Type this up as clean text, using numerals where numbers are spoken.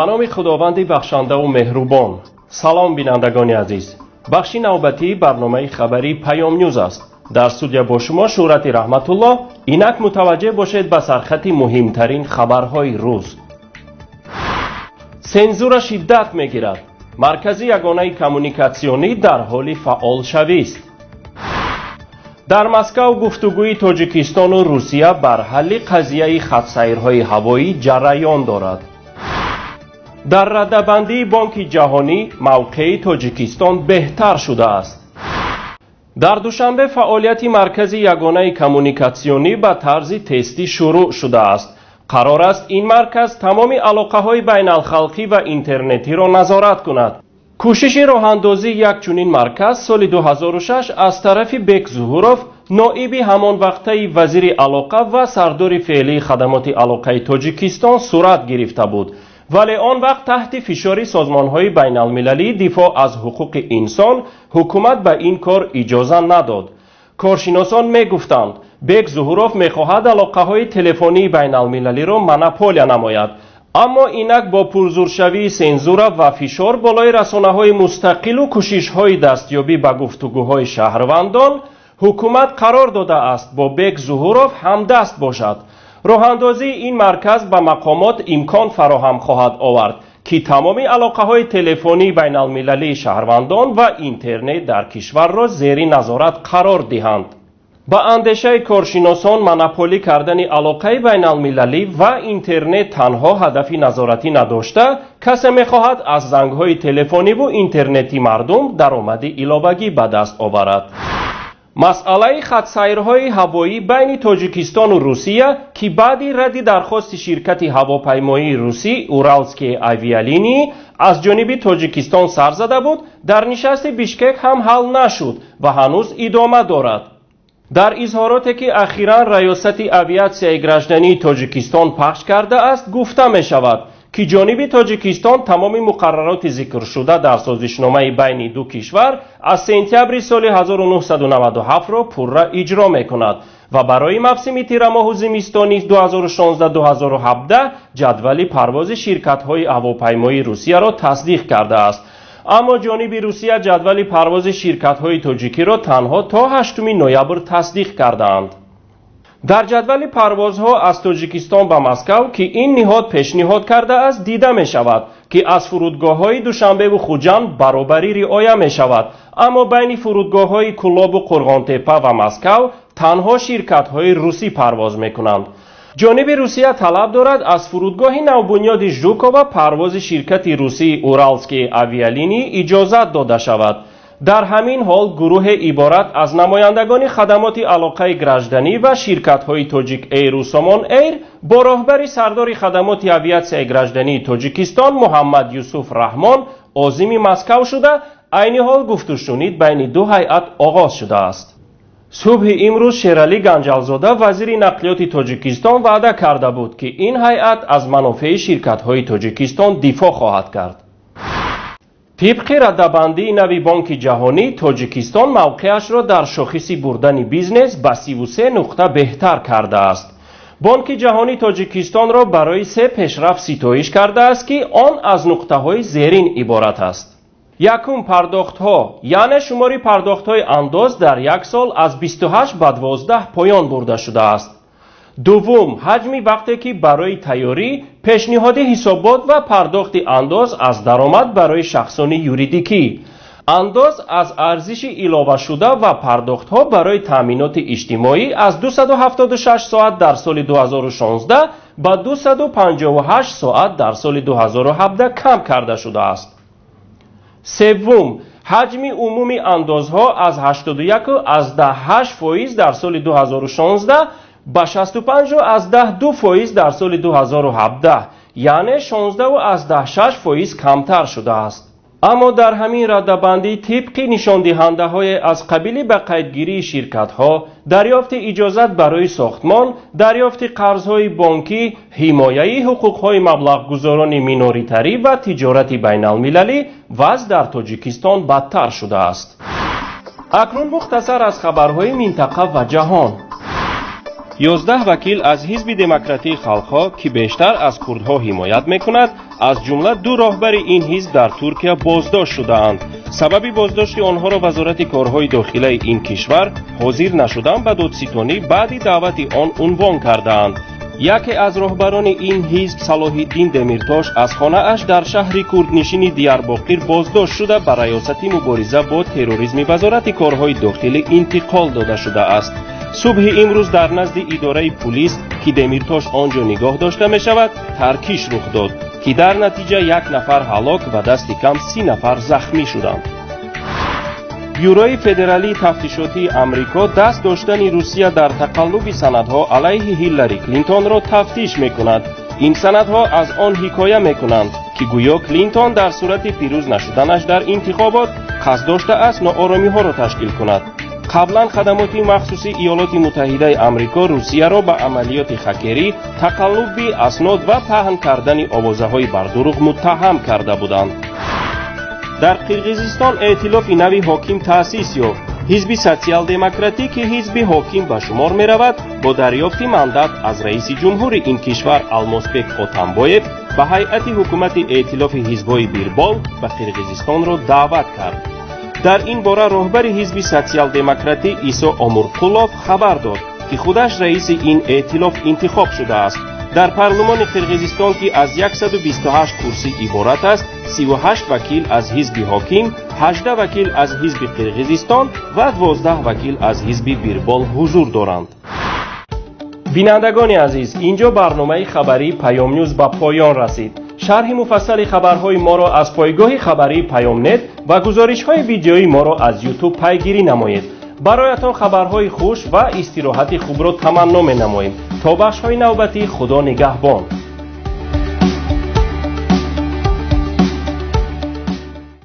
به نام خداوند بخشنده و مهربان. سلام بینندگان عزیز. بخش نوبتی برنامه خبری پیام نیوز است. در استودیو با شما شهرت رحمت الله. اینک متوجه باشید به سرخط مهمترین خبرهای روز. سنزور شدت میگیرد. مرکز یگانه کمونیکاسیونی در حال فعال شوی است. در مسکو گفتگوی تاجیکستان و روسیه بر حل قضیه خط‌سیرهای هوایی جریان دارد. در رده‌بندی بانک جهانی موقع تاجیکستان بهتر شده است. در دوشنبه فعالیت مرکز یگانه کمونیکاسیونی به طرز تستی شروع شده است. قرار است این مرکز تمام علاقه‌های بین‌الخلقی و اینترنتی را نظارت کند. کوشش راه‌اندازی یک چنین مرکز سال 2006 از طرف بک ظهوروف، نائب همان وقته وزیر علاقه و سردار فعلی خدمات علاقه تاجیکستان صورت گرفته بود، ولی آن وقت تحت فشار سازمان‌های بین‌المللی دفاع از حقوق انسان حکومت به این کار اجازه نداد. کارشناسان می‌گفتند بک ظهوروف می‌خواهد علاقه‌های تلفنی بین‌المللی را مونوپول نماید، اما اینک با پرزورشوی سنزور و فشار بالای رسانه‌های مستقل و کوشش‌های دستیابی به گفتگوهای شهروندان، حکومت قرار داده است با بک ظهوروف همدست باشد. راه‌اندازی این مرکز به مقامات امکان فراهم خواهد آورد که تمام علاقه‌های تلفنی بین‌المللی شهروندان و اینترنت در کشور را زیر نظارت قرار دهند. با اندیشه کارشناسان مونوپولی کردن علاقه بین‌المللی و اینترنت تنها هدفی نظارتی نداشته، کسی می‌خواهد از زنگ‌های تلفنی و اینترنتی مردم درآمد علاوه‌ای به دست آورد. مسئله خط‌سیرهای هوایی بین تاجیکستان و روسیه که بعد رد درخواست شرکت هواپیمایی روسی اورالسکی آویالینی از جانب تاجیکستان سر زده بود، در نشست بیشکک هم حل نشد و هنوز ادامه دارد. در اظهاراتی که اخیراً ریاست آویاسیای گراجدانی تاجیکستان پخش کرده است گفته می شود که جانب تاجیکستان تمام مقررات ذکر شده در سازشنامه بین دو کشور از سپتامبر سال 1997 را پورا اجرا می کند و برای موسم تیر ماه زمستانی 2016-2017 جدول پرواز شرکت‌های هواپیمایی روسیه را تصدیق کرده است. اما جانب روسیه جدول پرواز شرکت‌های تاجیکی را تنها تا 8 نوامبر تصدیق کردند. در جدول پروازها از تاجیکستان به مسکو که این نهاد پیشنهاد کرده است دیده می شود که از فرودگاه‌های دوشنبه و خوجند برابری رعایت می شود، اما بین فرودگاه‌های کلاب و قرغانتپه و مسکو تنها شرکت‌های روسی پرواز می کنند. جانب روسیه طلب دارد از فرودگاه نوبنیاد ژوکووا پرواز شرکت روسی اورالسکی آویالینی اجازت داده شود. در همین حال گروه عبارت از نمایندگان خدمات علاقه گراجدانی و شرکت‌های تاجیک ایر و سامان ایر با راهبر سردار خدمات آویاسیای گراجدانی تاجیکستان محمد یوسف رحمان عازم مسکو شده. عین حال گفت و شنید بین دو هیئت آغاز شده است. صبح امروز شیرعلی گنجالزاده وزیر نقلیات تاجیکستان وعده کرده بود که این هیئت از منافع شرکت‌های تاجیکستان دفاع خواهد کرد. طبق رده‌بندی نوی بانک جهانی، تاجیکستان موقعش را در شاخص بردن بیزنس به 33 نقطه بهتر کرده است. بانک جهانی تاجیکستان را برای 3 پیشرفت ستایش کرده است که آن از نقطه‌های زیرین عبارت است. یکم پرداخت‌ها، یعنی شماری پرداخت‌های انداز در یک سال از 28 به 12 پایان برده شده است. دوم، حجم وقتی که برای تیاری، پیشنهاد حسابات و پرداخت انداز از درآمد برای شخصان یوریدیکی، انداز از ارزش علاوه شده و پرداخت‌ها برای تامینات اجتماعی از 276 ساعت در سال 2016 به 258 ساعت در سال 2017 کم کرده شده است. سوم، حجم عمومی اندازها از 81.8% در سال 2016 به 65.2% در سال 2017، یعنی 16.6% کمتر شده است. اما در همین رده‌بندی طبق نشان دهنده های از قبیل به قیدگیری شرکت ها، دریافت اجازت برای ساختمان، دریافت قرض های بانکی، حمایه حقوق های مبلغ گذاران مینوریتری و تجارت بین المللی، وضع در تاجیکستان بدتر شده است. اکنون مختصر از خبرهای منطقه و جهان. 11 وکیل از حزب دموکراتی خلق‌ها که بیشتر از کردها حمایت میکند از جمله 2 راهبر این حزب در ترکیه بازداشت شده‌اند. سبب بازداشت آنها را وزارت کارهای داخلی این کشور حاضر نشدن به دادستانی بعد دعوت آن عنوان کردند. یکی از راهبران این حزب صلاح الدین دمیرتاش از خانه اش در شهر کردنشین دیارباکر بازداشت شده به ریاست مبارزه با تروریسم وزارت کارهای داخلی انتقال داده شده است. صبح امروز در نزد اداره پلیس که دمیرتاش آنجا نگاه داشته می شود ترکیش رخ داد که در نتیجه 1 نفر هلاک و دست کم 30 نفر زخمی شدند. بیوروی فدرالی تفتیشاتی امریکا دست داشتن روسیه در تقلب سندها علیه هیلاری کلینتون را تفتیش میکند. این سندها از آن حکایه میکنند که گویا کلینتون در صورت پیروز نشدنش در انتخابات قصد داشته است ناآرامی ها را تشکیل کند. قبلا خدمات مخصوصی ایالات متحده امریکا روسیه را به عملیات هکری، تقلب به اسناد و پهن کردن آوازه‌های بر دروغ متهم کرده بودند. در قرقیزستان ائتلاف نوی حاکم تأسیس یافت. حزب سوسیال دموکراتی که حزب حاکم به شمار می رود با دریافت مندت از رئیس جمهور این کشور المازبek اتامبایف به هیئت حکومت ائتلاف حزب‌های بیربال به قرقیزستان را دعوت کرد. در این باره راهبر حزب سوسیال دموکراتی عیسی آمورقولوف خبر داد که خودش رئیس این ائتلاف انتخاب شده است. در پارلمان قرقیزستان که از 128 کرسی عبارت است، 38 وکیل از حزب حاکم، 18 وکیل از حزب قرقیزستان و 12 وکیل از حزب بیربال حضور دارند. بینندگان عزیز، اینجا برنامه خبری پیام نیوز به پایان رسید. شرح مفصل خبرهای ما را از پایگاه خبری پیام نت و گزارش‌های ویدیویی ما را از یوتیوب پیگیری نمایید. برایتان خبرهای خوش و استراحت خوب را تمنا می‌نماییم. تا بخش‌های نوبتی خدا نگهبان.